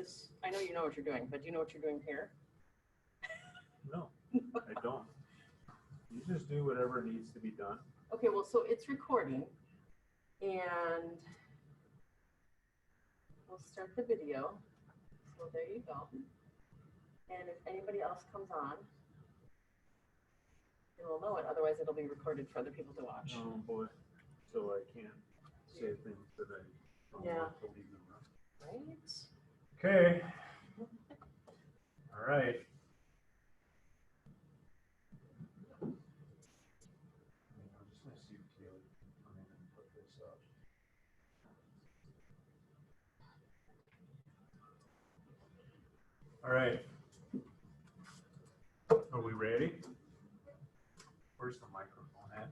this, I know you know what you're doing, but do you know what you're doing here? No, I don't. You just do whatever needs to be done. Okay, well, so it's recording, and we'll start the video. So there you go. And if anybody else comes on, then we'll know it. Otherwise, it'll be recorded for other people to watch. Oh boy, so I can't say things that I don't want to leave them around. Right? Okay. All right. I'm just going to see if Taylor can come in and put this up. All right. Are we ready? Where's the microphone at?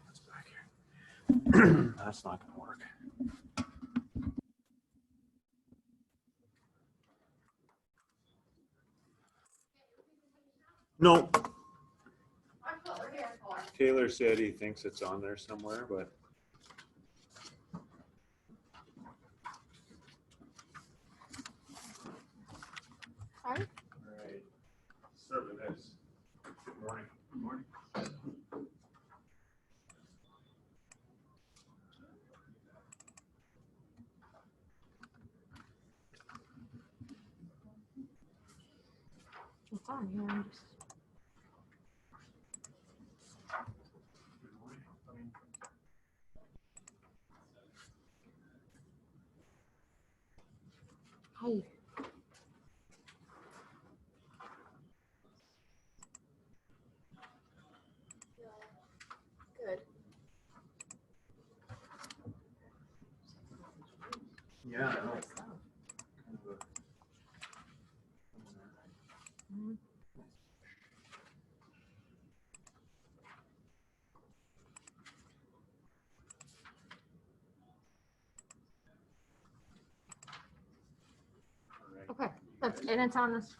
It's back here. That's not going to work. No. Taylor said he thinks it's on there somewhere, but. Hi. All right. Start with this. Good morning. Good morning. It's on here. I'm just... Hi. Good. Yeah, I know. Mm-hmm. Okay, that's, and it's on this,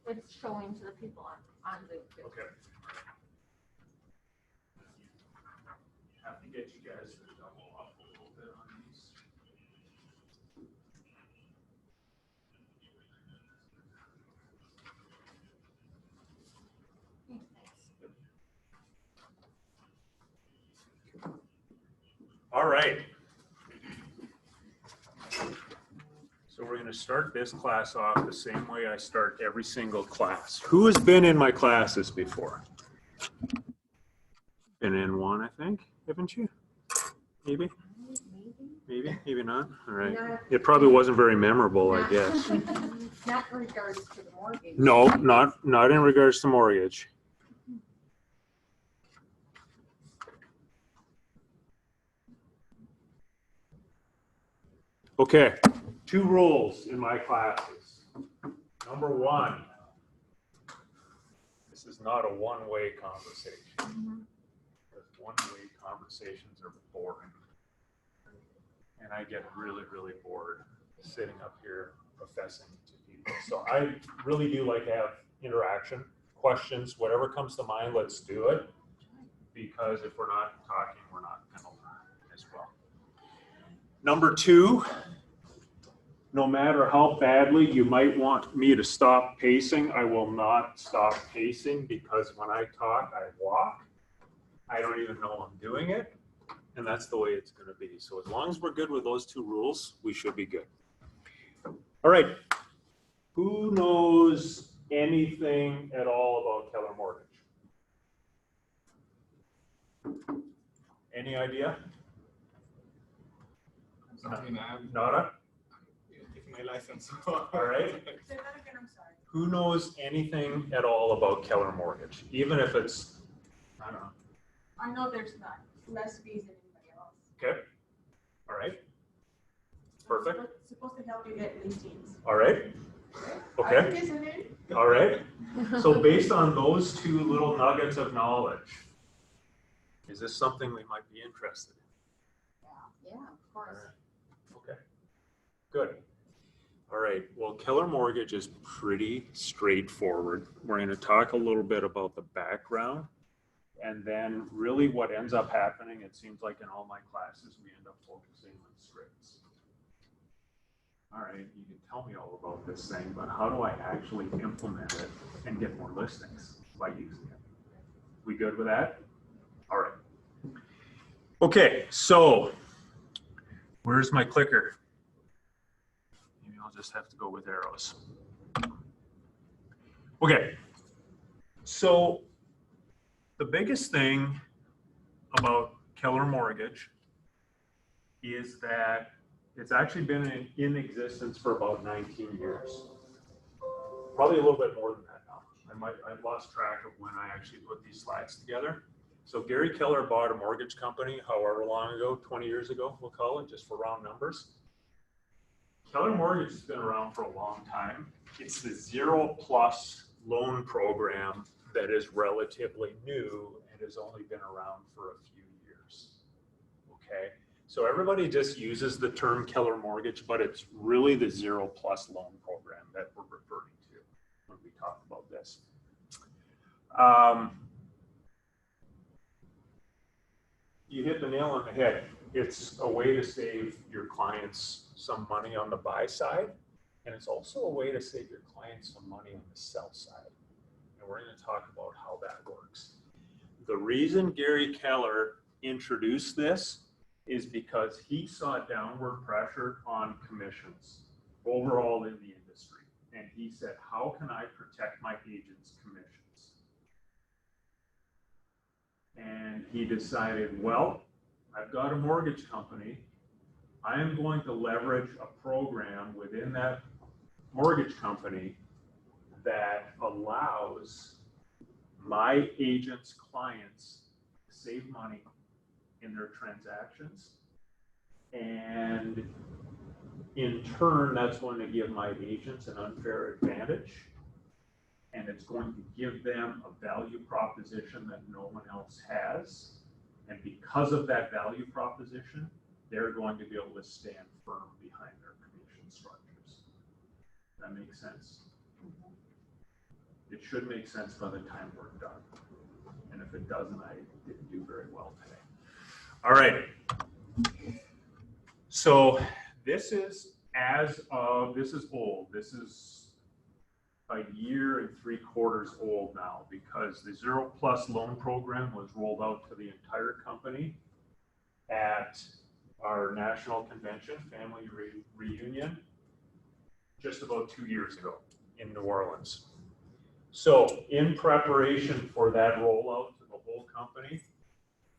it's showing to the people on Zoom too. Okay. Have to get you guys to double up a little bit on these. All right. So we're going to start this class off the same way I start every single class. Who has been in my classes before? Been in one, I think, haven't you? Maybe? Maybe not. All right. It probably wasn't very memorable, I guess. Not in regards to the mortgage. No, not in regards to mortgage. Okay, 2 rules in my classes. Number 1, this is not a one-way conversation. Because one-way conversations are boring. And I get really, really bored sitting up here professing to people. So I really do like to have interaction, questions, whatever comes to mind, let's do it. Because if we're not talking, we're not going to learn as well. Number 2, no matter how badly you might want me to stop pacing, I will not stop pacing, because when I talk, I walk. I don't even know I'm doing it. And that's the way it's going to be. So as long as we're good with those 2 rules, we should be good. All right. Who knows anything at all about Keller Mortgage? Any idea? I mean, I'm Nada? taking my license. All right. Say that again, I'm sorry. Who knows anything at all about Keller Mortgage? Even if it's, I don't know. I know there's not less fees than anybody else. Okay. All right. Perfect. It's supposed to help you get listings. All right. I'm Okay. listening. All right. So based on those 2 little nuggets of knowledge, is this something we might be interested in? Yeah, of course. Okay, good. All right, well, Keller Mortgage is pretty straightforward. We're going to talk a little bit about the background, and then really what ends up happening, it seems like in all my classes, we end up focusing on straights. all right, you can tell me all about this thing, but how do I actually implement it and get more listings by using it? We good with that? All right. Okay, so where's my clicker? Maybe I'll just have to go with arrows. Okay, so the biggest thing about Keller Mortgage is that it's actually been in existence for about 19 years. Probably a little bit more than that now. I've lost track of when I actually put these slides together. So Gary Keller bought a mortgage company however long ago, 20 years ago, we'll call it, just for round numbers. Keller Mortgage has been around for a long time. It's the 0+ loan program that is relatively new and has only been around for a few years. Okay, so everybody just uses the term Keller Mortgage, but it's really the 0+ loan program that we're referring to when we talk about this. You hit the nail on the head. It's a way to save your clients some money on the buy side, and it's also a way to save your clients some money on the sell side. And we're going to talk about how that works. The reason Gary Keller introduced this is because he saw downward pressure on commissions overall in the industry. And he said, how can I protect my agents' commissions? And he decided, well, I've got a mortgage company. I am going to leverage a program within that mortgage company that allows my agents' clients to save money in their transactions. And in turn, that's going to give my agents an unfair advantage. And it's going to give them a value proposition that no one else has. And because of that value proposition, they're going to be able to stand firm behind their commission structures. That makes sense? It should make sense by the time we're done. And if it doesn't, I didn't do very well today. All right. So this is this is old. This is a year and 3/4 old now because the 0+ loan program was rolled out to the entire company at our national convention, family reunion, just about 2 years ago in New Orleans. So in preparation for that rollout to the whole company,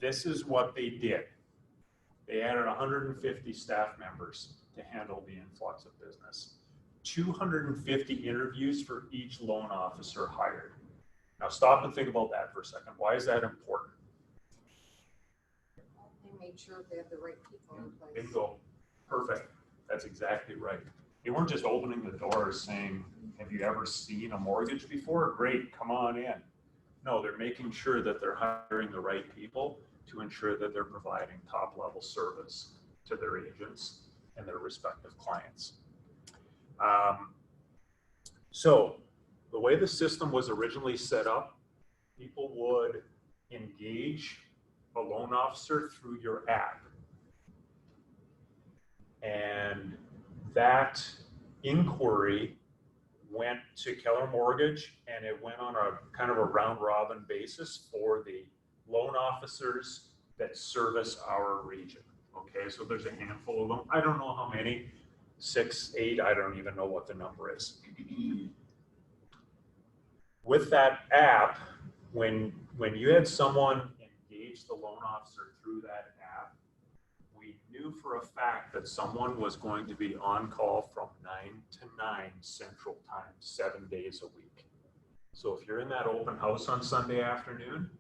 this is what they did. They added 150 staff members to handle the influx of business. 250 interviews for each loan officer hired. Now stop and think about that for a second. Why is that important? They made sure they have the right people in place. Bingo. Perfect. That's exactly right. They weren't just opening the doors saying, have you ever seen a mortgage before? Great, come on in. No, they're making sure that they're hiring the right people to ensure that they're providing top-level service to their agents and their respective clients. So the way the system was originally set up, people would engage a loan officer through your app. And that inquiry went to Keller Mortgage, and it went on a kind of a round robin basis for the loan officers that service our region. Okay, so there's a handful of them. I don't know how many, 6, 8, I don't even know what the number is. With that app, when you had someone engage the loan officer through that app, we knew for a fact that someone was going to be on call from 9 to 9 Central Time, 7 days a week. So if you're in that open house on Sunday afternoon,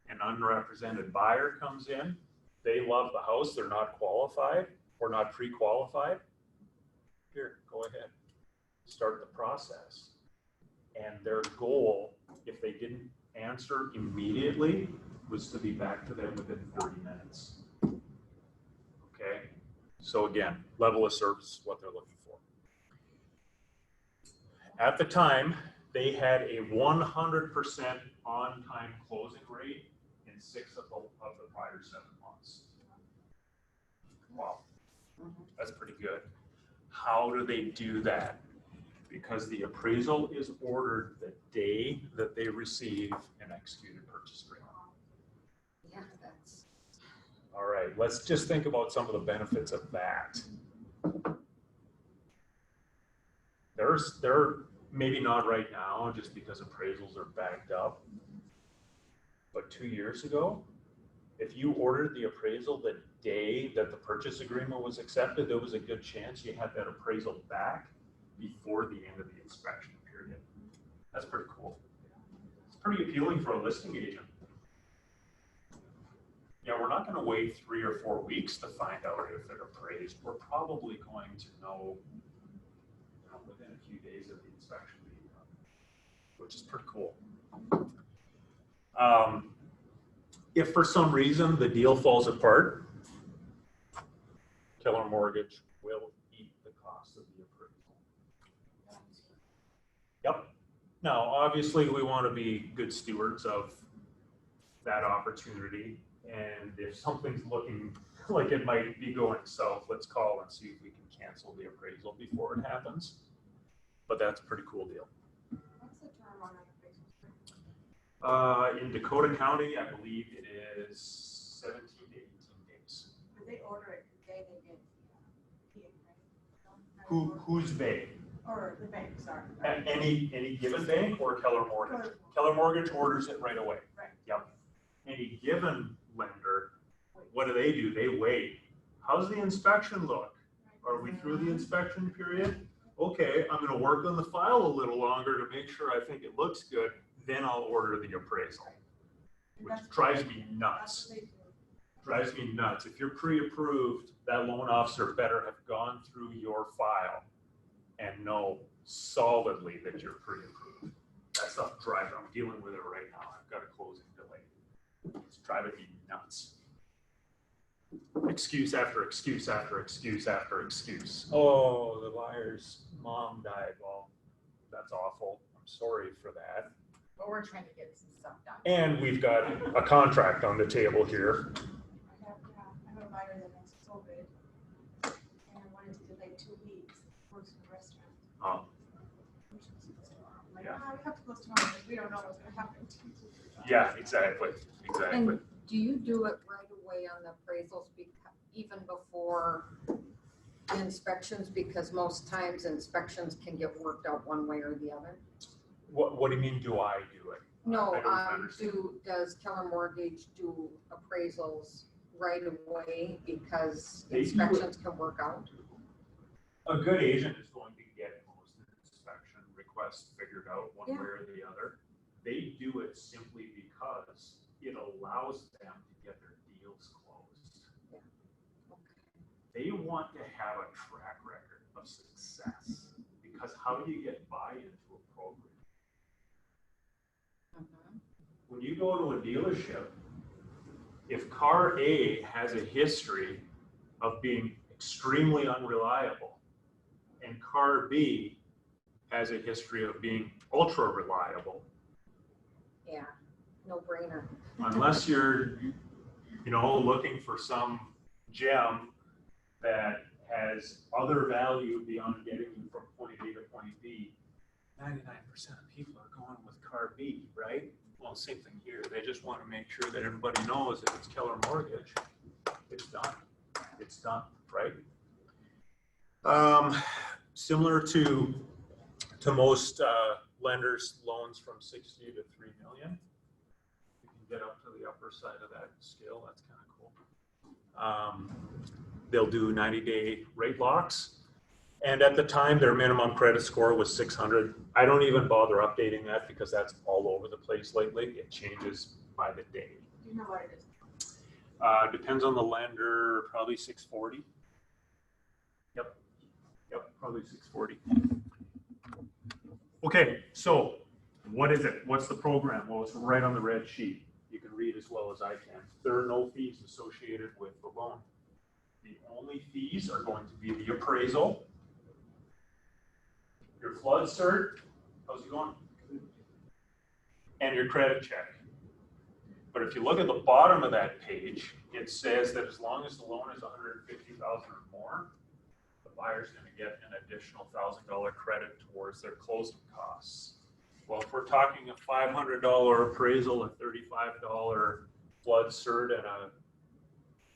an unrepresented buyer comes in, they love the house, they're not qualified or not pre-qualified, here, go ahead, start the process. And their goal, if they didn't answer immediately, was to be back to them within 30 minutes. Okay, so again, level of service is what they're looking for. At the time, they had a 100% on-time closing rate in 6 of the prior 7 months. Wow, that's pretty good. How do they do that? Because the appraisal is ordered the day that they receive an executed purchase agreement. Yeah, that's. All right, let's just think about some of the benefits of that. There maybe not right now, just because appraisals are backed up. But 2 years ago, if you ordered the appraisal the day that the purchase agreement was accepted, there was a good chance you had that appraisal back before the end of the inspection period. That's pretty cool. It's pretty appealing for a listing agent. Yeah, we're not going to wait 3 or 4 weeks to find out if it appraised. We're probably going to know, within a few days of the inspection being done, which is pretty cool. If for some reason the deal falls apart, Keller Mortgage will eat the cost of the appraisal. Yep. Now, obviously, we want to be good stewards of that opportunity. And if something's looking like it might be going south, let's call and see if we can cancel the appraisal before it happens. But that's a pretty cool deal. What's the term on an appraisal? In Dakota County, I believe it is 17 to 18 days. Did they order it the day they get the appraisal? Who's they? Or the bank, sorry. Any given bank or Keller Mortgage? Keller Mortgage orders it right away. Right. Yep. Any given lender, what do? They wait. How's the inspection look? Are we through the inspection period? Okay, I'm going to work on the file a little longer to make sure I think it looks good. Then I'll order the appraisal, which drives me nuts. Drives me nuts. If you're pre-approved, that loan officer better have gone through your file and know solidly that you're pre-approved. That stuff drives. I'm dealing with it right now. I've got a closing delay. It's driving me nuts. Excuse after excuse after excuse after excuse. Oh, the liar's mom died. Well, that's awful. I'm sorry for that. But we're trying to get some stuff done. And we've got a contract on the table here. I have a buyer that has COVID, and I wanted to delay 2 weeks, works in a restaurant. Oh. Which was supposed to tomorrow. I'm like, Yeah. we have to close tomorrow because we don't know what's gonna happen. Yeah, exactly. Exactly. And do you do it right away on the appraisals, even before the inspections? Because most times inspections can get worked out one way or the other. What do you mean, do I do it? No, I don't understand. does Keller Mortgage do appraisals right away because They do it. inspections can work out? A good agent is going to get most inspection requests figured out one Yeah. way or the other. They do it simply because it allows them to get their deals closed. Yeah. Okay. They want to have a track record of success, because how do you get buy-in to a program? Mhm. When you go to a dealership, if car A has a history of being extremely unreliable and car B has a history of being ultra reliable, Yeah, no brainer. unless you're, looking for some gem that has other value beyond getting you from point A to point B, 99% of people are going with car B, right? Well, same thing here. They just want to make sure that everybody knows that it's Keller Mortgage. It's done. It's done, right? Similar to most lenders, loans from 60 to 3 million. You can get up to the upper side of that scale. That's kind of cool. They'll do 90-day rate locks. And at the time, their minimum credit score was 600. I don't even bother updating that because that's all over the place lately. It changes by the day. Do you know what it is? Depends on the lender, probably 640. Yep, probably 640. Okay, so what is it? What's the program? Well, it's right on the red sheet. You can read as well as I can. There are no fees associated with the loan. The only fees are going to be the appraisal, your flood cert, how's it going? And your credit check. But if you look at the bottom of that page, it says that as long as the loan is $150,000 or more, the buyer's gonna get an additional $1,000 credit towards their closing costs. Well, if we're talking a $500 appraisal, a $35 flood cert, and a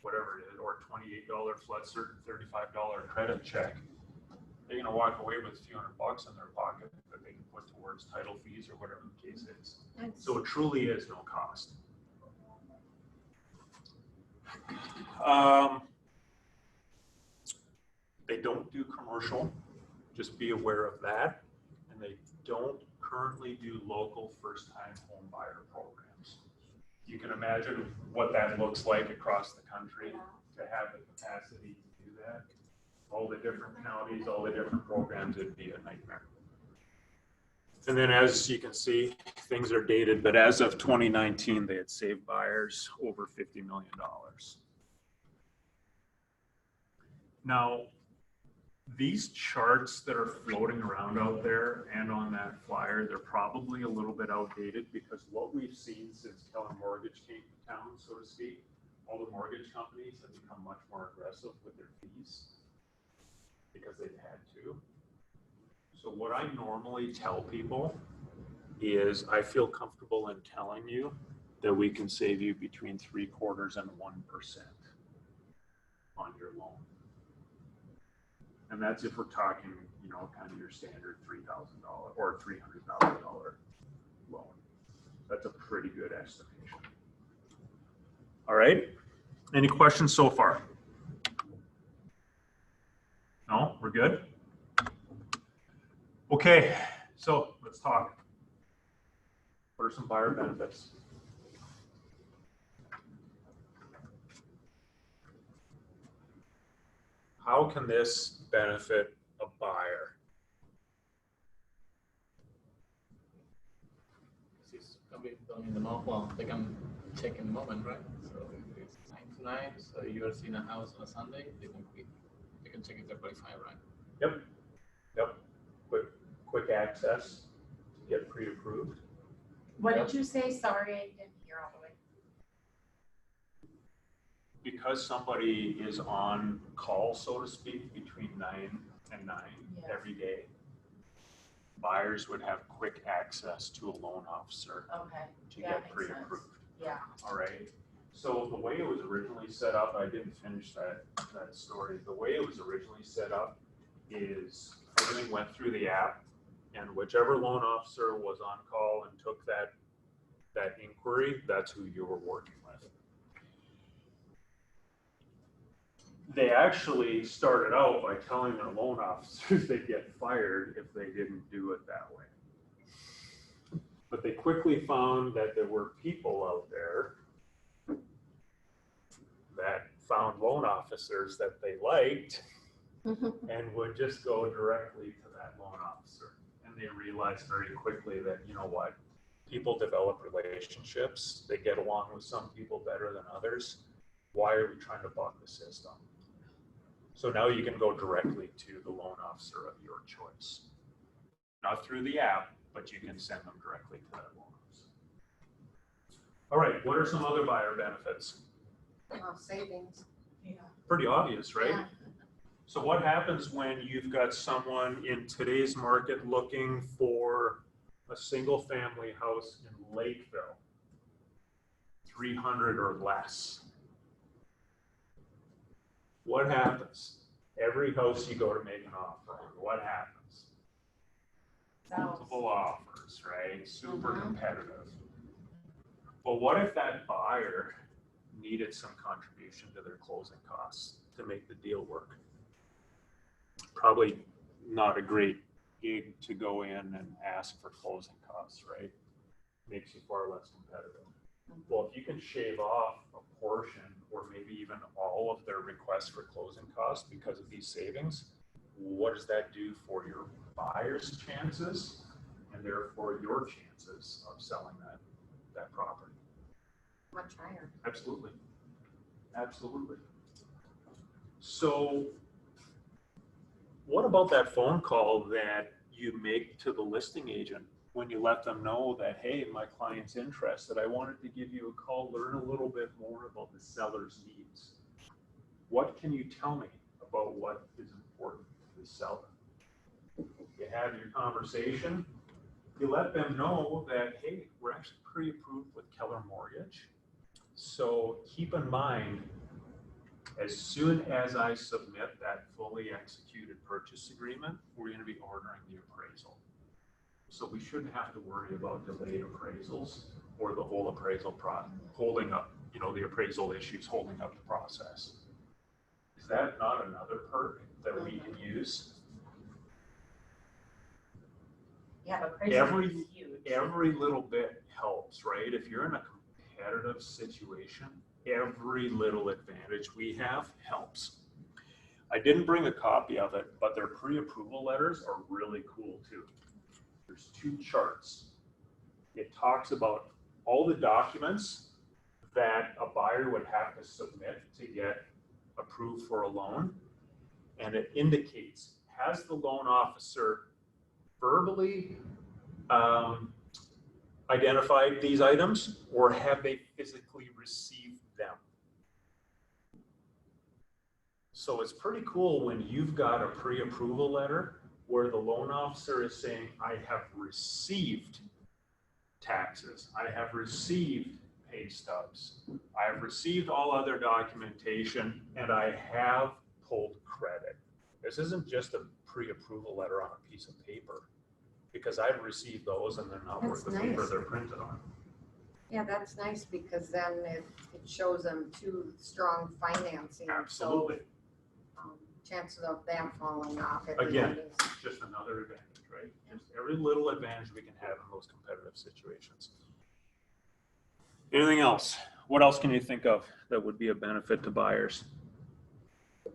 whatever it is, or $28 flood cert and $35 credit check, they're gonna walk away with a few $100 in their pocket that they can put towards title fees or whatever the case is. So it truly is no cost. They don't do commercial, just be aware of that. And they don't currently do local first-time home buyer programs. You can imagine what that looks like across the country to have the capacity to do that. All the different counties, all the different programs, it'd be a nightmare. And then as you can see, things are dated, but as of 2019, they had saved buyers over $50 million. Now, these charts that are floating around out there and on that flyer, they're probably a little bit outdated because what we've seen since Keller Mortgage came to town, so to speak, all the mortgage companies have become much more aggressive with their fees because they've had to. So what I normally tell people is I feel comfortable in telling you that we can save you between 3/4 and 1% on your loan. And that's if we're talking, you know, kind of your standard $3,000 or $300,000 loan. That's a pretty good estimation. All right. Any questions so far? No, we're good? Okay, so let's talk. What are some buyer benefits? How can this benefit a buyer? It's coming in the moment. Well, they can check in the moment, right? So if it's 9 to 9, so you're seeing a house on a Sunday, they can check if they're qualified, right? Yep. Yep. Quick access to get pre-approved. What did you say? Sorry, I didn't hear all the way. Because somebody is on call, so to speak, between 9 and 9 Yeah. every day, buyers would have quick access to a loan officer Okay. to Yeah, get makes pre-approved. Yeah. All right. So the way it was originally set up, I didn't finish that story. The way it was originally set up is everything went through the app, and whichever loan officer was on call and took that inquiry, that's who you were working with. They actually started out by telling their loan officers they'd get fired if they didn't do it that way. But they quickly found that there were people out there that found loan officers that they liked and would just go directly to that loan officer. And they realized very quickly that, you know what, people develop relationships. They get along with some people better than others. Why are we trying to bug the system? So now you can go directly to the loan officer of your choice. Not through the app, but you can send them directly to that loan officer. All right, what are some other buyer benefits? Savings. Yeah. Pretty obvious, right? Yeah. So what happens when you've got someone in today's market looking for a single family house in Lakeville, 300 or less? What happens? Every house you go to make an offer on, what happens? Multiple offers, right? Super competitive. Well, what if that buyer needed some contribution to their closing costs to make the deal work? Probably not a great gig to go in and ask for closing costs, right? Makes you far less competitive. Well, if you can shave off a portion or maybe even all of their requests for closing costs because of these savings, what does that do for your buyer's chances and therefore your chances of selling that property? Much higher. Absolutely. Absolutely. So what about that phone call that you make to the listing agent when you let them know that, hey, my client's interested, I wanted to give you a call, learn a little bit more about the seller's needs. What can you tell me about what is important to the seller. You have your conversation, you let them know that, hey, we're actually pre-approved with Keller Mortgage. So keep in mind, as soon as I submit that fully executed purchase agreement, we're going to be ordering the appraisal. So we shouldn't have to worry about delayed appraisals or the whole appraisal holding up, the appraisal issues holding up the process. Is that not another perk that we can use? Yeah, but appraisal is huge. Every little bit helps, right? If you're in a competitive situation, every little advantage we have helps. I didn't bring a copy of it, but their pre-approval letters are really cool too. There's 2 charts. It talks about all the documents that a buyer would have to submit to get approved for a loan. And it indicates, has the loan officer verbally identified these items, or have they physically received them? So it's pretty cool when you've got a pre-approval letter where the loan officer is saying, I have received taxes, I have received pay stubs, I have received all other documentation, and I have pulled credit. This isn't just a pre-approval letter on a piece of paper, because I've received those and they're not worth the paper they're printed on. Yeah, that's nice because then it shows them too strong financing. Absolutely. So, chances of them falling off. Again, just another advantage, right? Just every little advantage we can have in those competitive situations. Anything else? What else can you think of that would be a benefit to buyers? I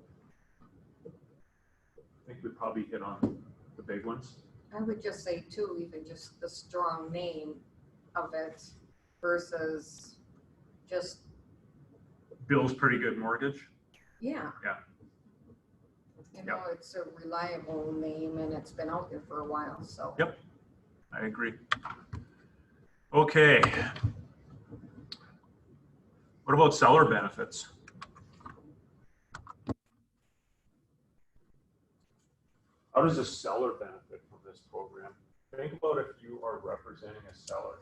think we probably hit on the big ones. I would just say too, even just the strong name of it versus just. Bill's pretty good mortgage. Yeah. Yeah. It's a reliable name and it's been out there for a while, so. Yep, I agree. Okay. What about seller benefits? How does a seller benefit from this program? Think about if you are representing a seller.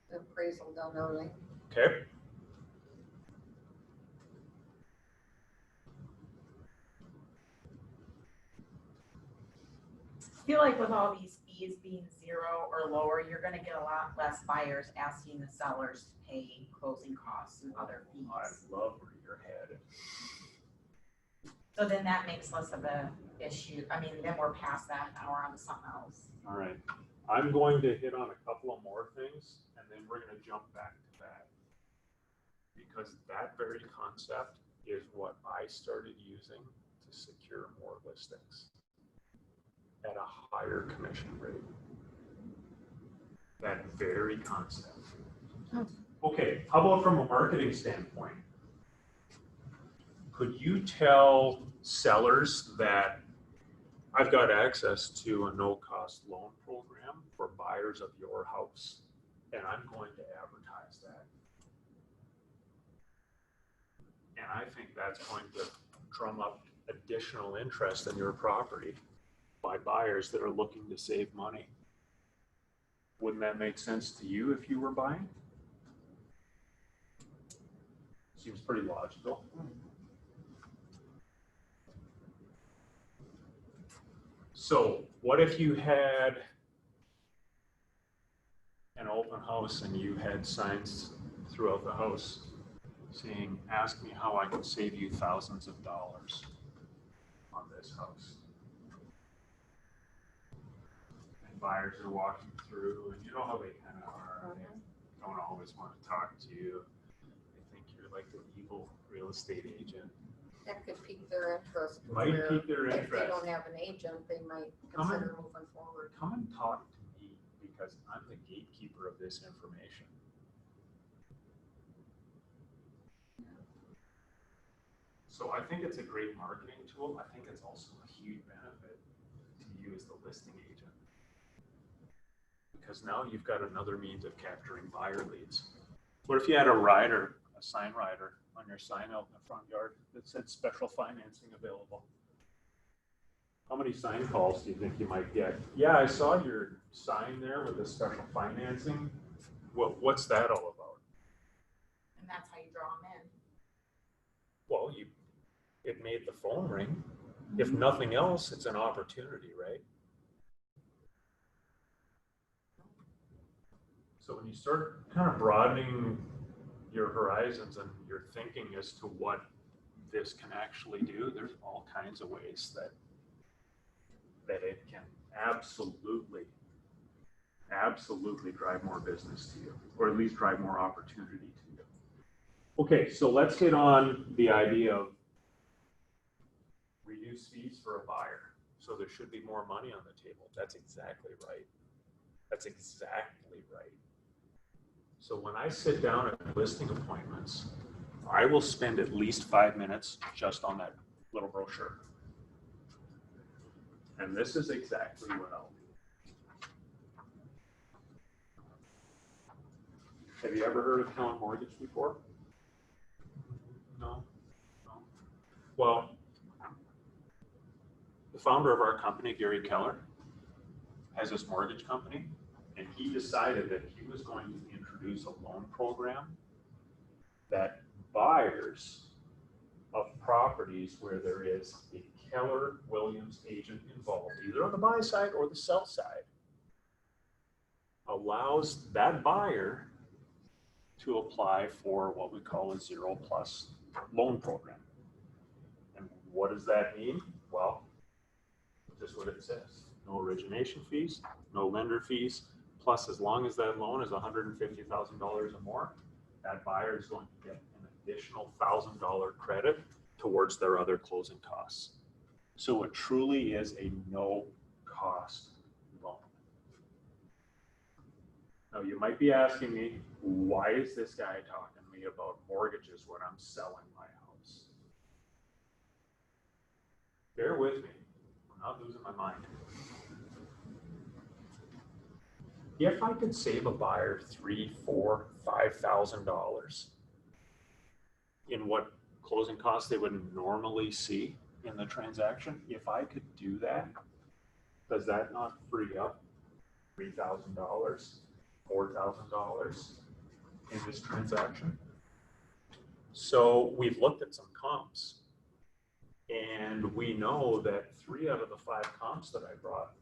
The appraisal done early. Okay. I feel like with all these fees being 0 or lower, you're gonna get a lot less buyers asking the sellers to pay closing costs and other fees. I love where you're headed. So then that makes less of a issue. I mean, then we're past that, now we're on to something else. All right. I'm going to hit on a couple of more things and then we're going to jump back to that. Because that very concept is what I started using to secure more listings at a higher commission rate. That very concept. Okay, how about from a marketing standpoint? Could you tell sellers that I've got access to a no-cost loan program for buyers of your house, and I'm going to advertise that? And I think that's going to drum up additional interest in your property by buyers that are looking to save money. Wouldn't that make sense to you if you were buying? Seems pretty logical. So what if you had an open house and you had signs throughout the house saying, ask me how I can save you thousands of dollars on this house? And buyers are walking through, and you know how they kind of are. They don't always want to talk to you. They think you're like the evil real estate agent. That could pique their interest. Might pique their If they interest. don't have an agent, they might Come consider moving forward. Come and talk to me because I'm the gatekeeper of this information. So I think it's a great marketing tool. I think it's also a huge benefit to you as the listing agent. Because now you've got another means of capturing buyer leads. What if you had a rider, a sign rider on your sign out in the front yard that said special financing available? How many sign calls do you think you might get? Yeah, I saw your sign there with the special financing. What's that all about? And that's how you draw them in. Well, it made the phone ring. If nothing else, it's an opportunity, right? So when you start kind of broadening your horizons and your thinking as to what this can actually do, there's all kinds of ways that it can absolutely drive more business to you, or at least drive more opportunity to you. Okay, so let's hit on the idea of reduce fees for a buyer. So there should be more money on the table. That's exactly right. That's exactly right. So when I sit down at listing appointments, I will spend at least 5 minutes just on that little brochure. And this is exactly what I'll do. Have you ever heard of Keller Mortgage before? No? No. Well, the founder of our company, Gary Keller, has this mortgage company, and he decided that he was going to introduce a loan program that buyers of properties where there is a Keller Williams agent involved, either on the buy side or the sell side, allows that buyer to apply for what we call a 0+ loan program. And what does that mean? Well, just what it says. No origination fees, no lender fees, plus as long as that loan is $150,000 or more, that buyer is going to get an additional $1,000 credit towards their other closing costs. So it truly is a no-cost loan. Now you might be asking me, why is this guy talking to me about mortgages when I'm selling my house? Bear with me, I'm not losing my mind. If I could save a buyer $3,000, $4,000, $5,000 in what closing costs they would normally see in the transaction, if I could do that, does that not free up $3,000, $4,000 in this transaction? So we've looked at some comps, and we know that 3 out of the 5 comps that I brought,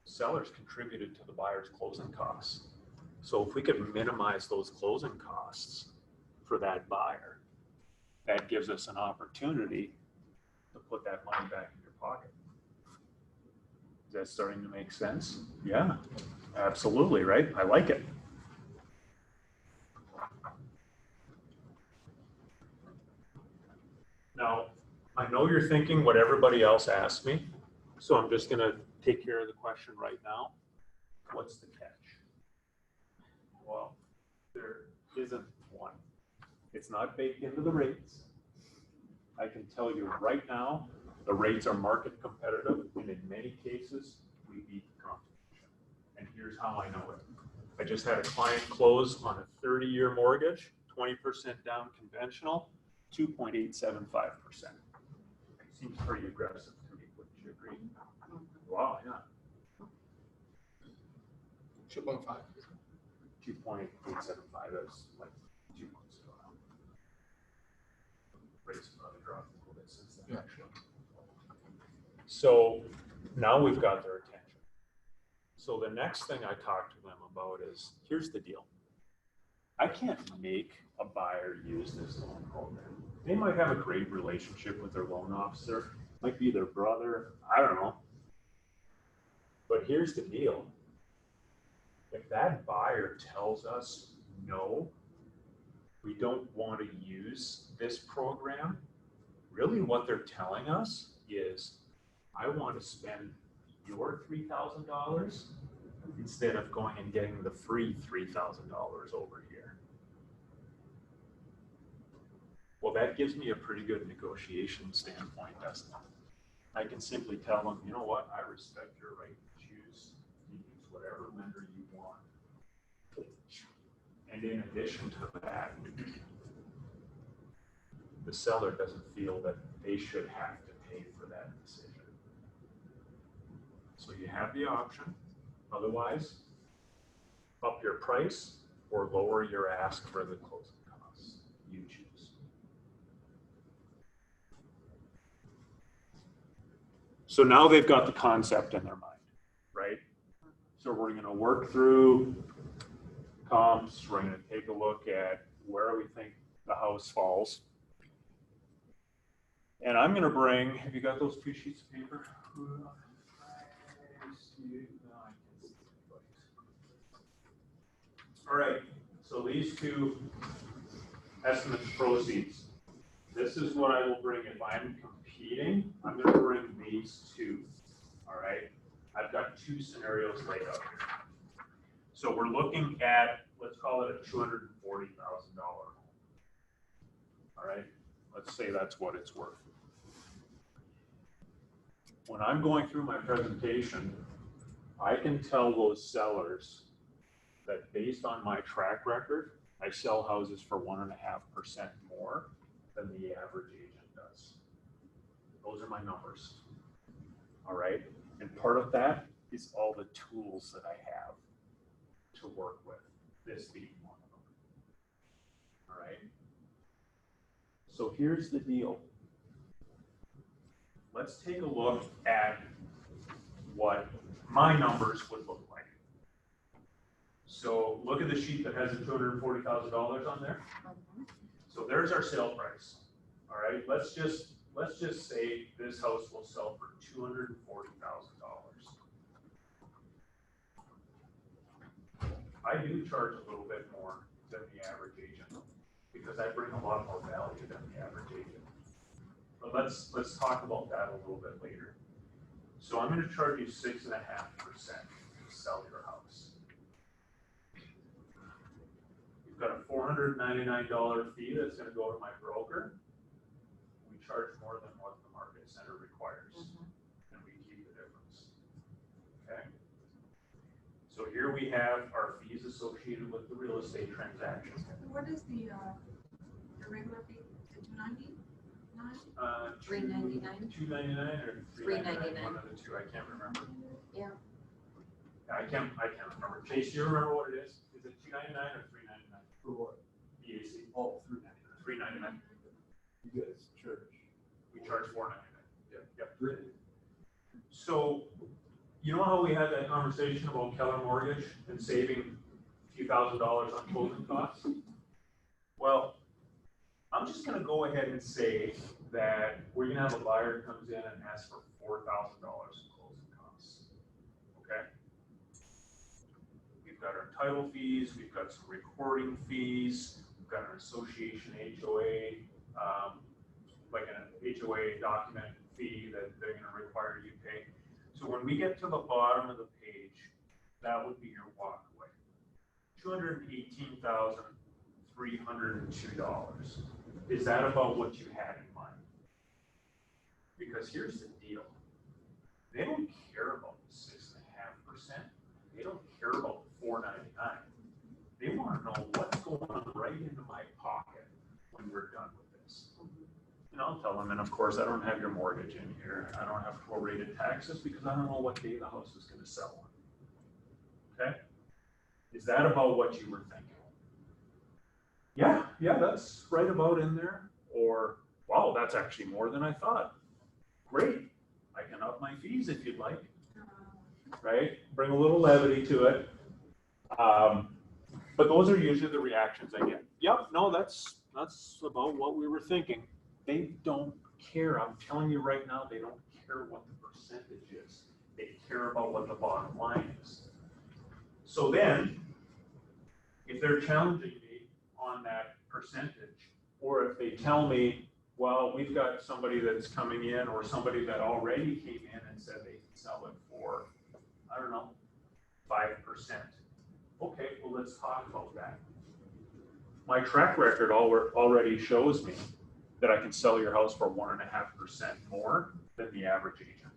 sellers contributed to the buyer's closing costs. So if we could minimize those closing costs for that buyer, that gives us an opportunity to put that money back in your pocket. Is that starting to make sense? Yeah, absolutely, right? I like it. Now, I know you're thinking what everybody else asked me, so I'm just gonna take care of the question right now. What's the catch? Well, there isn't one. It's not baked into the rates. I can tell you right now, the rates are market competitive, and in many cases, we beat the competition. And here's how I know it. I just had a client close on a 30-year mortgage, 20% down conventional, 2.875%. Seems pretty aggressive to me, wouldn't you agree? Wow, yeah. 2.5. 2.875, that's like 2 months ago now. Rates have probably dropped a little bit since then, actually. So now we've got their attention. So the next thing I talk to them about is, here's the deal. I can't make a buyer use this loan program. They might have a great relationship with their loan officer, might be their brother, I don't know. But here's the deal. If that buyer tells us, no, we don't want to use this program, really what they're telling us is, I want to spend your $3,000 instead of going and getting the free $3,000 over here. Well, that gives me a pretty good negotiation standpoint, doesn't it? I can simply tell them, you know what, I respect your right to choose. You use whatever lender you want. And in addition to that, the seller doesn't feel that they should have to pay for that decision. So you have the option. Otherwise, up your price or lower your ask for the closing costs. You choose. So now they've got the concept in their mind, right? So we're going to work through comps. We're going to take a look at where we think the house falls. And I'm going to bring, have you got those 2 sheets of paper? All right, so these 2 estimates of proceeds. This is what I will bring if I'm competing. I'm going to bring these 2. All right, I've got 2 scenarios laid out here. So we're looking at, let's call it a $240,000 home. All right, let's say that's what it's worth. When I'm going through my presentation, I can tell those sellers that based on my track record, I sell houses for 1.5% more than the average agent does. Those are my numbers. All right. And part of that is all the tools that I have to work with, this being one of them. All right. So here's the deal. Let's take a look at what my numbers would look like. So look at the sheet that has the $240,000 on there. So there's our sale price. All right, let's just say this house will sell for $240,000. I do charge a little bit more than the average agent because I bring a lot more value than the average agent. But let's talk about that a little bit later. So I'm going to charge you 6.5% to sell your house. You've got a $499 fee that's going to go to my broker. We charge more than what the market center requires, and we keep the difference. Okay. So here we have our fees associated with the real estate transaction. What is the regular fee? Is it $299? $399. $299 or $399? One of the 2. I can't remember. Yeah. I can't remember. Chase, do you remember what it is? Is it $299 or $399? For what? BAC. Oh, $399. $399. You guys charge. We charge $499. Yeah. Yep. Great. So, you know how we had that conversation about Keller Mortgage and saving a few $1,000s on closing costs? Well, I'm just going to go ahead and say that we're going to have a buyer who comes in and asks for $4,000 in closing costs. Okay? We've got our title fees, we've got some recording fees, we've got an association HOA, like an HOA document fee that they're going to require you to pay. So when we get to the bottom of the page, that would be your walkaway. $218,302. Is that about what you had in mind? Because here's the deal. They don't care about the 6.5%. They don't care about the $499. They want to know what's going right into my pocket when we're done with this. And I'll tell them, and of course, I don't have your mortgage in here. I don't have prorated taxes because I don't know what day the house is going to sell on. Okay? Is that about what you were thinking? Yeah, that's right about in there. Or, wow, that's actually more than I thought. Great. I can up my fees if you'd like. Right? Bring a little levity to it. But those are usually the reactions I get. Yep, no, that's about what we were thinking. They don't care. I'm telling you right now, they don't care what the percentage is. They care about what the bottom line is. So then, if they're challenging me on that percentage, or if they tell me, well, we've got somebody that's coming in or somebody that already came in and said they can sell it for, I don't know, 5%. Okay, well, let's talk about that. My track record already shows me that I can sell your house for 1.5% more than the average agent.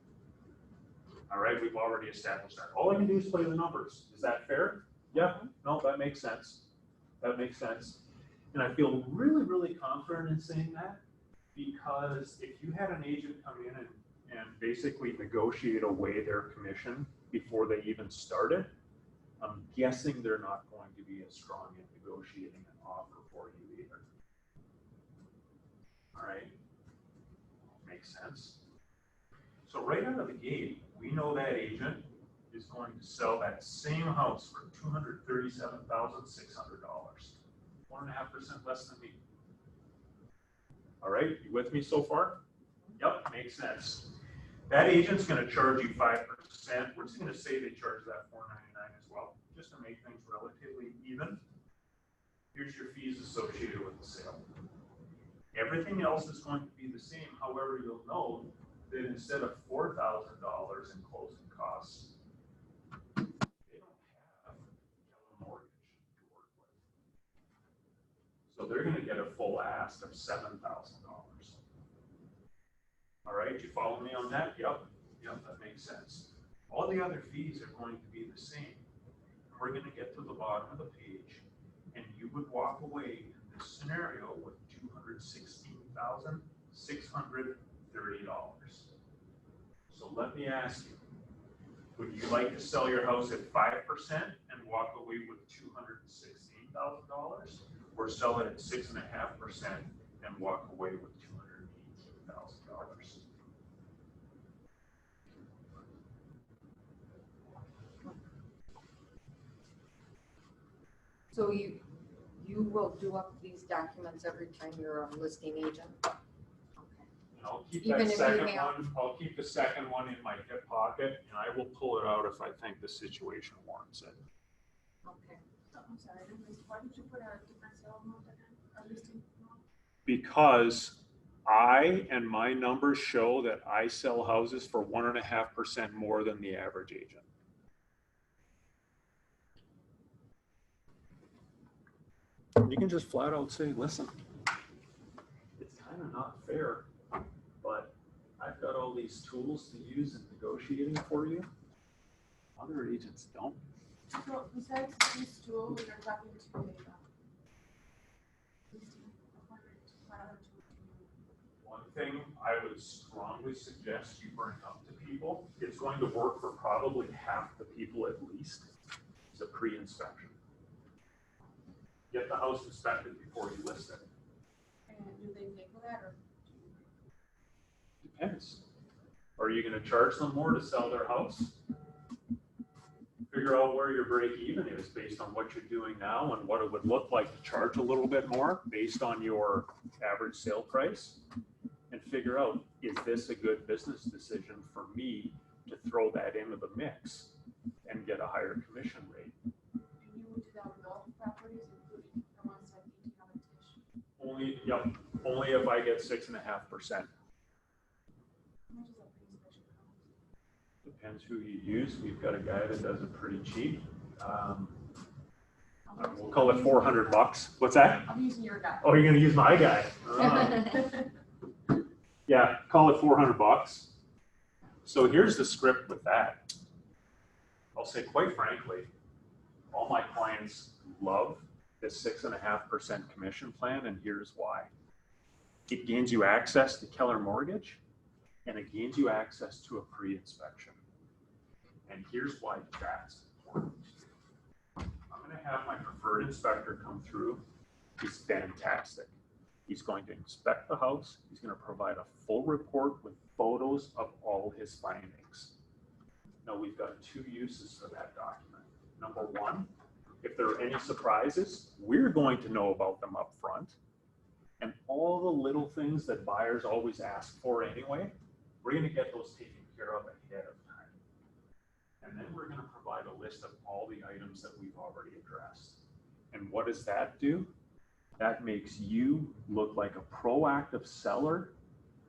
All right, we've already established that. All I can do is play the numbers. Is that fair? Yeah, no, that makes sense. That makes sense. And I feel really, really confident in saying that because if you had an agent come in and and basically negotiate away their commission before they even start it, I'm guessing they're not going to be as strong in negotiating an offer for you either. All right, makes sense. So right out of the gate, we know that agent is going to sell that same house for $237,600, 1.5% less than me. All right, you with me so far? Yep, makes sense. That agent's going to charge you 5%. We're just going to say they charge that $499 as well, just to make things relatively even. Here's your fees associated with the sale. Everything else is going to be the same. However, you'll know that instead of $4,000 in closing costs, they don't have Keller mortgage to work with. So they're going to get a full ask of $7,000. All right, you follow me on that? Yep, that makes sense. All the other fees are going to be the same. And we're going to get to the bottom of the page, and you would walk away in this scenario with $216,630. So let me ask you, would you like to sell your house at 5% and walk away with $216,000, or sell it at 6.5% and walk away with $218,000? So you will do up these documents every time you're a listing agent? And I'll keep Even that if you second have- one, I'll keep the second one in my hip pocket, and I will pull it out if I think the situation warrants it. Okay. I'm sorry, why did you put a different sale amount again, a listing amount? Because I and my numbers show that I sell houses for 1.5% more than the average agent. You can just flat out say, listen, it's kind of not fair, but I've got all these tools to use in negotiating for you. Other agents don't. So besides these two, we are talking to the listing appointment, what other two do you? One thing I would strongly suggest you bring up to people, it's going to work for probably half the people at least, is a pre-inspection. Get the house inspected before you list it. And do they pay for that, or? Depends. Are you going to charge them more to sell their house? Figure out where your break even is based on what you're doing now and what it would look like to charge a little bit more based on your average sale price, and figure out, is this a good business decision for me to throw that into the mix and get a higher commission rate? And you would do that with all the properties, including the ones that need to have a dish? Only if I get 6.5%. How much does that pre-inspection cost? Depends who you use. We've got a guy that does it pretty cheap. We'll call it $400. What's that? I'm using your guy. Oh, you're gonna use my guy. Yeah, call it $400. So here's the script with that. I'll say, quite frankly, all my clients love this 6.5% commission plan, and here's why. It gains you access to Keller Mortgage, and it gains you access to a pre-inspection. And here's why that's important. I'm going to have my preferred inspector come through. He's fantastic. He's going to inspect the house. He's going to provide a full report with photos of all his findings. Now, we've got two uses for that document. Number one, if there are any surprises, we're going to know about them up front. And all the little things that buyers always ask for anyway, we're going to get those taken care of ahead of time. And then we're going to provide a list of all the items that we've already addressed. And what does that do? That makes you look like a proactive seller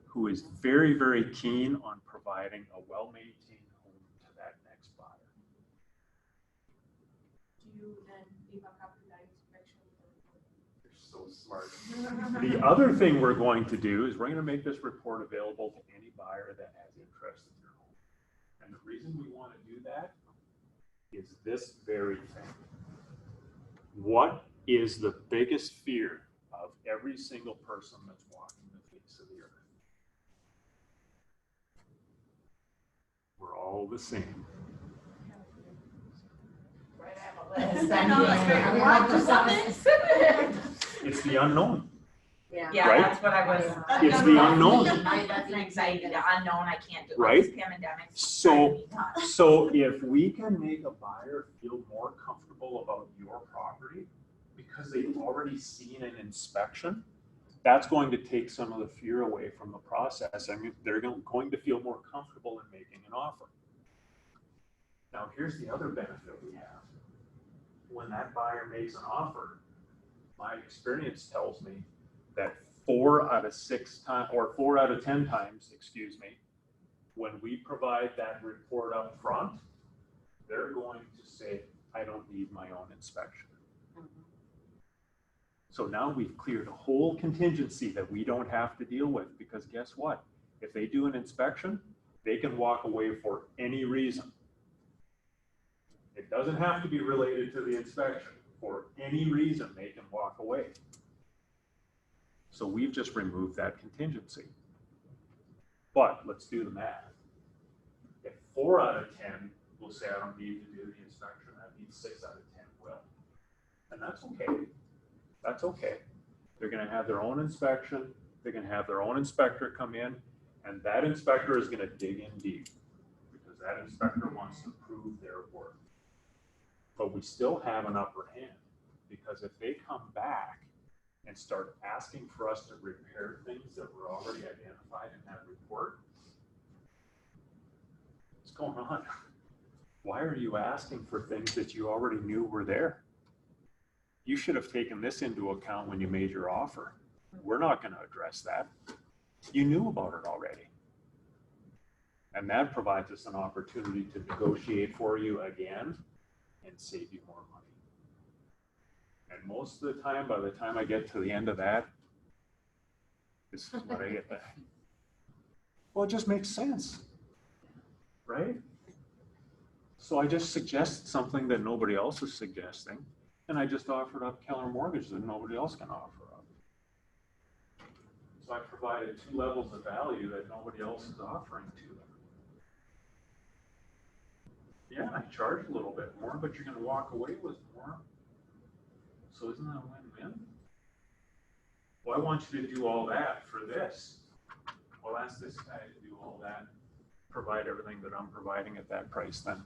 who is very, very keen on providing a well-maintained home to that next buyer. Do you then leave a copy of that inspection? You're so smart. The other thing we're going to do is we're going to make this report available to any buyer that has interest in your home. And the reason we want to do that is this very thing. What is the biggest fear of every single person that's walking the face of the earth? We're all the same. Right, I have a list. I know, like, It's the unknown. Yeah. Yeah, Right? that's what I was. It's the unknown. That's an anxiety, the unknown, I can't do all Right? these pandemics. So if we can make a buyer feel more comfortable about your property because they've already seen an inspection, that's going to take some of the fear away from the process. I mean, they're going to feel more comfortable in making an offer. Now, here's the other benefit we have. When that buyer makes an offer, my experience tells me that 4 out of 10 times, when we provide that report up front, they're going to say, I don't need my own inspection. So now we've cleared a whole contingency that we don't have to deal with, because guess what? If they do an inspection, they can walk away for any reason. It doesn't have to be related to the inspection. For any reason, they can walk away. So we've just removed that contingency. But let's do the math. If 4 out of 10 will say, I don't need to do the inspection, that means 6 out of 10 will. And that's okay. That's okay. They're going to have their own inspection. They're going to have their own inspector come in, and that inspector is going to dig in deep because that inspector wants to prove their work. But we still have an upper hand, because if they come back and start asking for us to repair things that were already identified in that report, what's going on? Why are you asking for things that you already knew were there? You should have taken this into account when you made your offer. We're not going to address that. You knew about it already. And that provides us an opportunity to negotiate for you again and save you more money. And most of the time, by the time I get to the end of that, this is what I get back. Well, it just makes sense, right? So I just suggest something that nobody else is suggesting, and I just offered up Keller Mortgage that nobody else can offer up. So I provided 2 levels of value that nobody else is offering to them. Yeah, I charge a little bit more, but you're going to walk away with more. So isn't that a win-win? Well, I want you to do all that for this. Well, ask this guy to do all that, provide everything that I'm providing at that price, then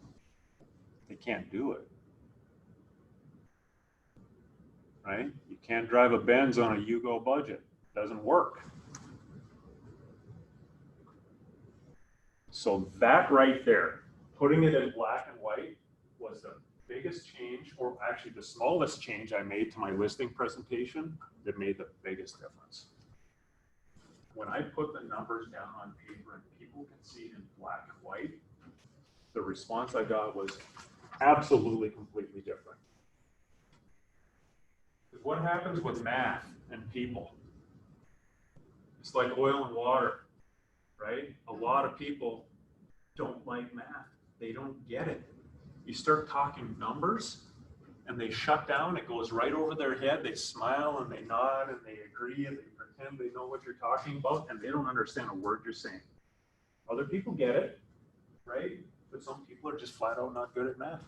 they can't do it. Right? You can't drive a Benz on a Yugo budget. Doesn't work. So that right there, putting it in black and white, was the biggest change, or actually the smallest change I made to my listing presentation that made the biggest difference. When I put the numbers down on paper and people can see it in black and white, the response I got was absolutely completely different. Because what happens with math and people? It's like oil and water, right? A lot of people don't like math. They don't get it. You start talking numbers and they shut down. It goes right over their head. They smile and they nod and they agree and they pretend they know what you're talking about, and they don't understand a word you're saying. Other people get it, right? But some people are just flat out not good at math.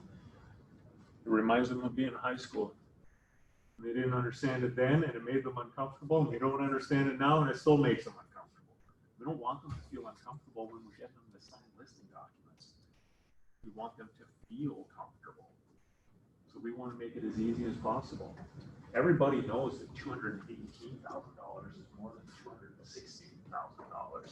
It reminds them of being in high school. They didn't understand it then, and it made them uncomfortable, and they don't understand it now, and it still makes them uncomfortable. We don't want them to feel uncomfortable when we get them to sign listing documents. We want them to feel comfortable. So we want to make it as easy as possible. Everybody knows that $218,000 is more than $216,000.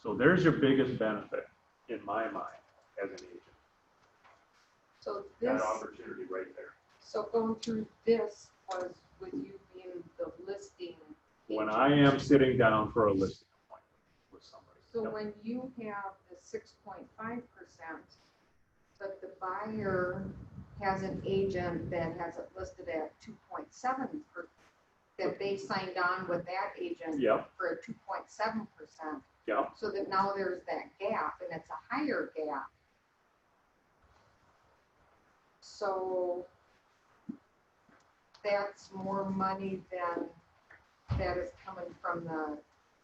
So there's your biggest benefit, in my mind, as an agent. So That this, opportunity right there. so going through this was with you being the listing When agent. I am sitting down for a listing appointment with somebody. So Yep. when you have the 6.5%, but the buyer has an agent that has it listed at 2.7%, that they signed on with that agent Yep. for a 2.7%. Yep. So that now there's that gap, and it's a higher gap. So that's more money than that is coming from the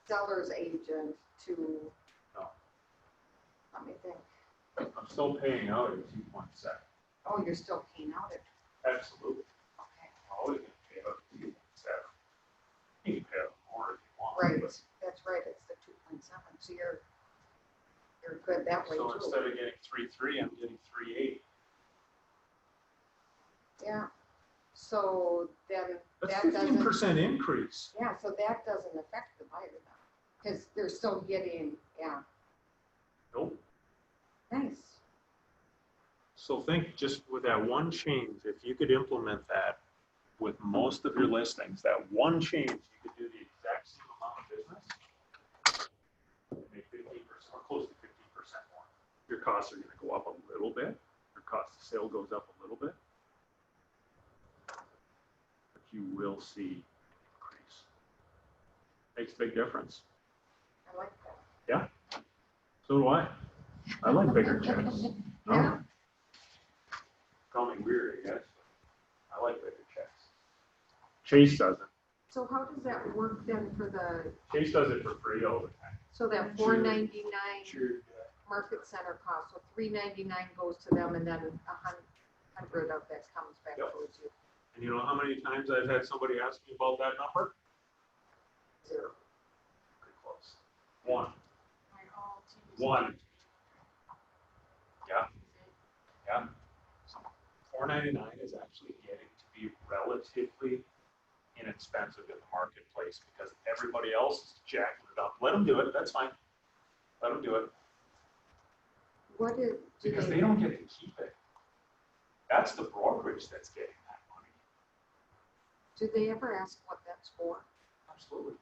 seller's agent to, No. let me think. I'm still paying out at 2.7. Oh, you're still paying out it. Absolutely. Okay. I'm always gonna pay out at 2.7. You can pay out more if you want. Right, but- that's right, it's the 2.7, so you're good that way So too. instead of getting 3.3, I'm getting 3.8. Yeah, so then That's that 15% doesn't, increase. yeah, so that doesn't affect the buyer then, because they're still getting, yeah, Nope. nice. So think just with that one change, if you could implement that with most of your listings, that one change, you could do the exact same amount of business, make 15% or close to 15% more. Your costs are gonna go up a little bit. Your cost of sale goes up a little bit. But you will see an increase. Makes a big difference. I like that. So do I. I like bigger checks. Yeah. Call me weird, I guess. I like bigger checks. Chase doesn't. So how does that work then for the, Chase does it for free all the time. so that Sure. $4.99 Sure. market center cost, so $3.99 goes to them and then 100 of that comes back Yep. towards you. And you know how many times I've had somebody ask me about that number? 0. Pretty close. One. Like all teams. One. Yeah. Yeah. $4.99 is actually getting to be relatively inexpensive in the marketplace because everybody else is jacking it up. Let them do it. That's fine. Let them do it What is, do because they they, don't get to keep it. That's the brokerage that's getting that money. do they ever ask what that's for? Absolutely.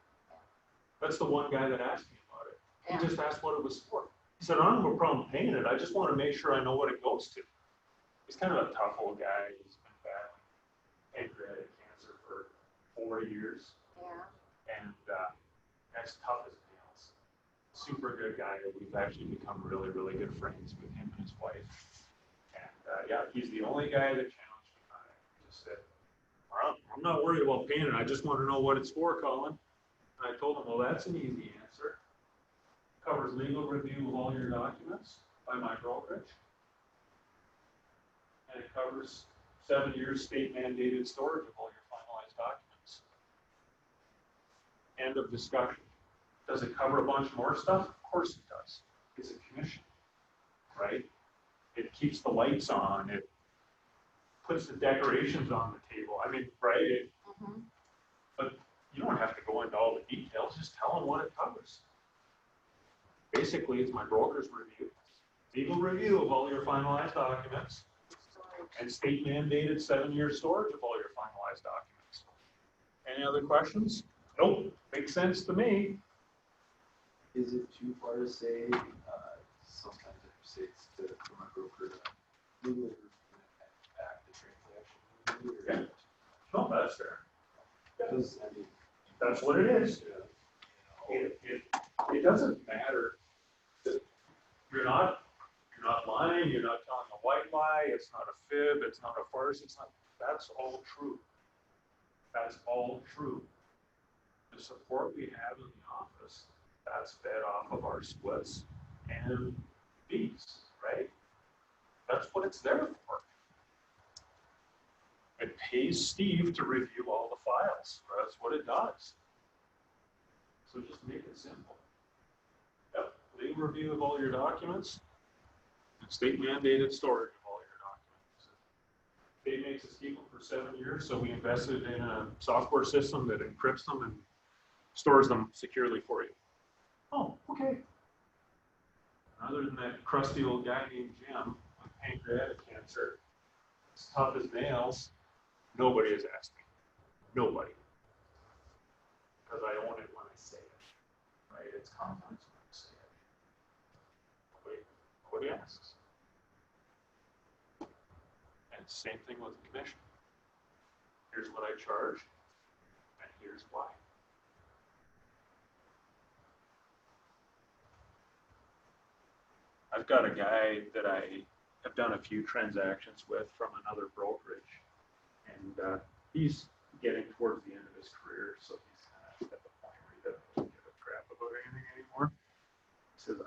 That's the one guy that asked me about it. Yeah. He just asked what it was for. He said, I don't have a problem paying it. I just want to make sure I know what it goes to. He's kind of a tough old guy. He's been battling pancreatic cancer for 4 years. Yeah. And as tough as nails. Super good guy. We've actually become really, really good friends with him and his wife. And yeah, he's the only guy that challenged me on it. He just said, I'm not worried about paying it. I just want to know what it's for, Colin. And I told him, well, that's an easy answer. Covers legal review of all your documents by my brokerage. And it covers 7 years state mandated storage of all your finalized documents. End of discussion. Does it cover a bunch more stuff? Of course it does. It's a commission, right? It keeps the lights on. It puts the decorations on the table. I mean, right? Mhm. But you don't have to go into all the details. Just tell them what it covers. Basically, it's my broker's review. Legal review of all your finalized documents Storage. and state mandated 7-year storage of all your finalized documents. Any other questions? Nope. Makes sense to me. Is it too far to say, sometimes it states to, for my broker, legally act the transaction? Yeah. No, that's fair. Because, I mean. That's what it is. You know, It doesn't matter. You're not lying. You're not telling a white lie. It's not a fib. It's not a farce. It's not. That's all true. That's all true. The support we have in the office, that's fed off of our splits and fees, right? That's what it's there for. It pays Steve to review all the files. That's what it does. So just make it simple. Yep, legal review of all your documents and state mandated storage of all your documents. State makes us keep them for 7 years, so we invested in a software system that encrypts them and stores them securely for you. Oh, okay. Other than that crusty old guy named Jim with pancreatic cancer, as tough as nails, nobody has asked me. Nobody. Because I own it when I say it. Right? It's confidence when I say it. Nobody asks. And it's the same thing with the commission. Here's what I charge, and here's why. I've got a guy that I have done a few transactions with from another brokerage, and he's getting towards the end of his career, so he's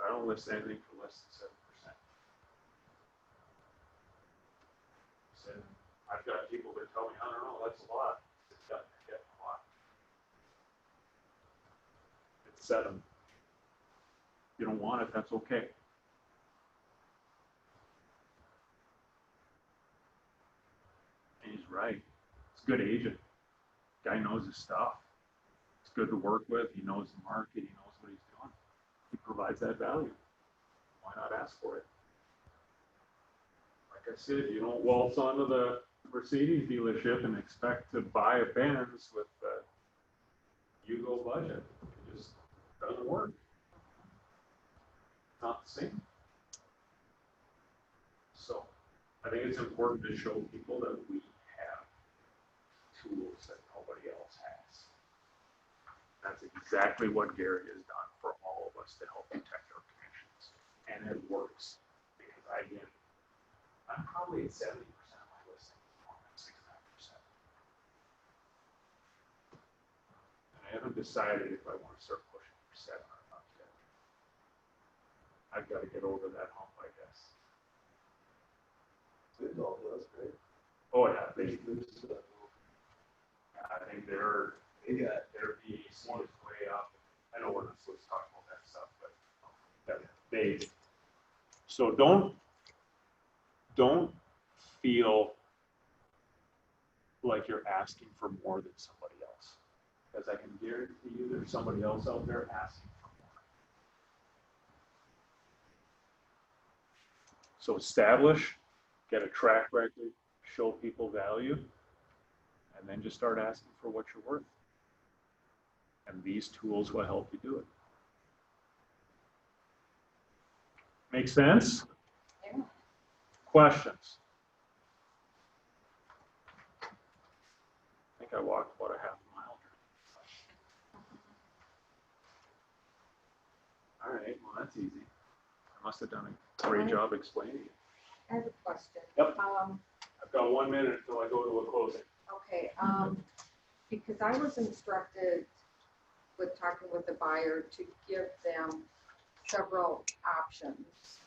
I don't list anything for less than 7%. Said, I've got people that tell me, I don't know, that's a lot. It's a lot. It's 7. You don't want it, that's okay. And he's right. It's a good agent. Guy knows his stuff. It's good to work with. He knows the market. He knows what he's doing. He provides that value. Why not ask for it? Like I said, you don't waltz onto the Mercedes dealership and expect to buy a Benz with the Yugo budget. It just doesn't work. It's not the same. So I think it's important to show people that we have tools that nobody else has. That's exactly what Gary has done for all of us to help protect our commissions. And it works. Because I'm probably at 70% of my listings, 69%. And I haven't decided if I want to start pushing for 7 or not yet. I've got to get over that hump, I guess. It all does, right? Oh yeah, I think their PEC is way up. I know we're not supposed to talk about that stuff, but so don't feel like you're asking for more than somebody else, because I can guarantee you there's somebody else out there asking for more. So establish, get a track record, show people value, and then just start asking for what you're worth. And these tools will help you do it. Make sense? Yeah. Questions? I think I walked about a half a mile. All right, well, that's easy. I must have done a great job explaining it. I have a question. Yep. I've got 1 minute until I go to a closing. Okay, because I was instructed with talking with the buyer to give them several options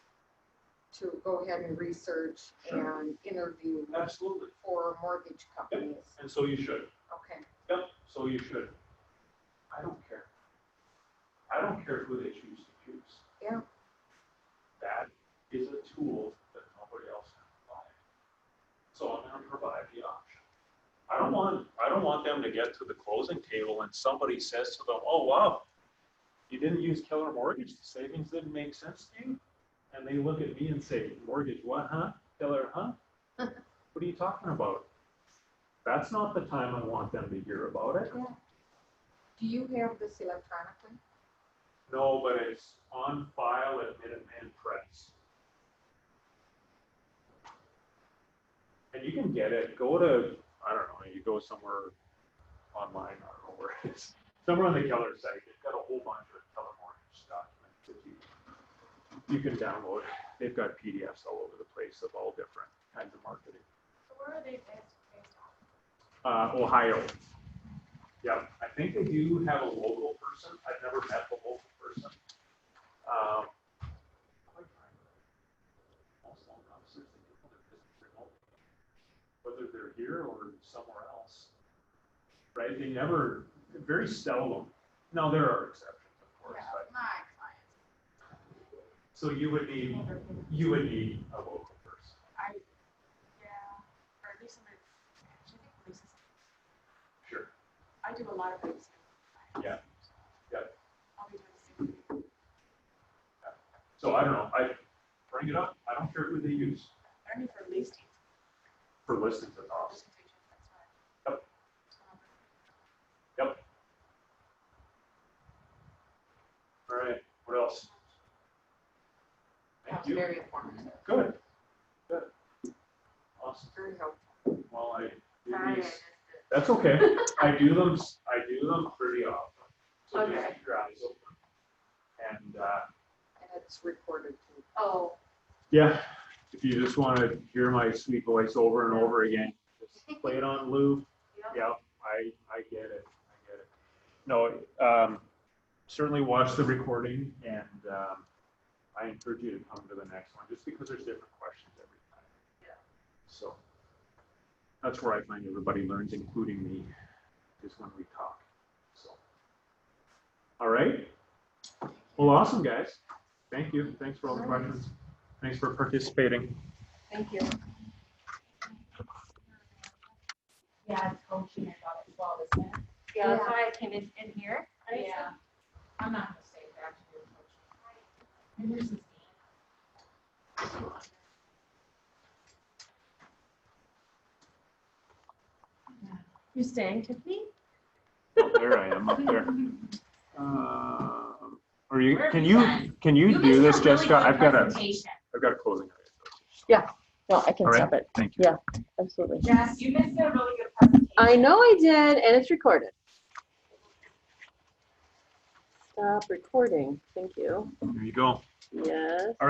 to go ahead and research and interview Absolutely. for mortgage companies. And so you should. Okay. Yep, so you should. I don't care. I don't care who they choose to choose. Yeah. That is a tool that nobody else can provide. So I'm going to provide the option. I don't want them to get to the closing table and somebody says to them, "Oh wow, you didn't use Keller Mortgage. The savings didn't make sense to you." And they look at me and say, "Mortgage what, huh? Keller, huh? What are you talking about?" That's not the time I want them to hear about it. Yeah. Do you have this electronically? No, but it's on file at Minuteman Press. And you can get it. Go to, I don't know, you go somewhere online, I don't know where it is. Somewhere on the Keller site, they've got a whole bunch of Keller Mortgage documents that you can download. They've got PDFs all over the place of all different kinds of marketing. So where are they based off? Ohio. Yeah, I think they do have a local person. I've never met the local person. Most loan officers, they do their business remotely, whether they're here or somewhere else. Right? They never, very seldom. Now there are exceptions, of course. Yeah, But, my clients. so you would need a local person. Yeah, or at least somebody, actually, I think Lisa's, Sure. I do a lot of things. Yeah. Yeah. I'll be doing the same thing. So I don't know. I bring it up. I don't care who they use I don't need for listings. for listings at all. Listings agent, that's fine. Yep. Yep. All right. What else? That Thank was you. very informative. Good. Good. Awesome. Very helpful. Well, I do Sorry, I these. missed it. That's okay. I do them pretty often. So just Okay. keep your eyes open. And And it's recorded too. Oh, yeah, if you just want to hear my sweet voice over and over again, just play it on loop. Yeah, I get it. I get it. No, certainly watch the recording and I encourage you to come to the next one, just because there's different questions every time. Yeah. So that's where I find everybody learns, including me, is when we talk. So, all right. Well, awesome, guys. Thank you. Thanks for all the questions. Thanks for participating. Thank you. Yeah, it's coaching about it, 12, isn't it? Yeah, that's why I came in here. Yeah. I'm not gonna say that to your coach. And here's his You staying, Tiffany? Oh, there I am up there. Or you Where have can you you been? can you missed do a this, really Jessica? good I've got presentation. a closing. No, I can All right. stop it. Thank you. Yeah, absolutely. Jess, you missed a really good presentation. I know I did, and it's recorded. Stop recording. Thank you. There you go. Yes. All right.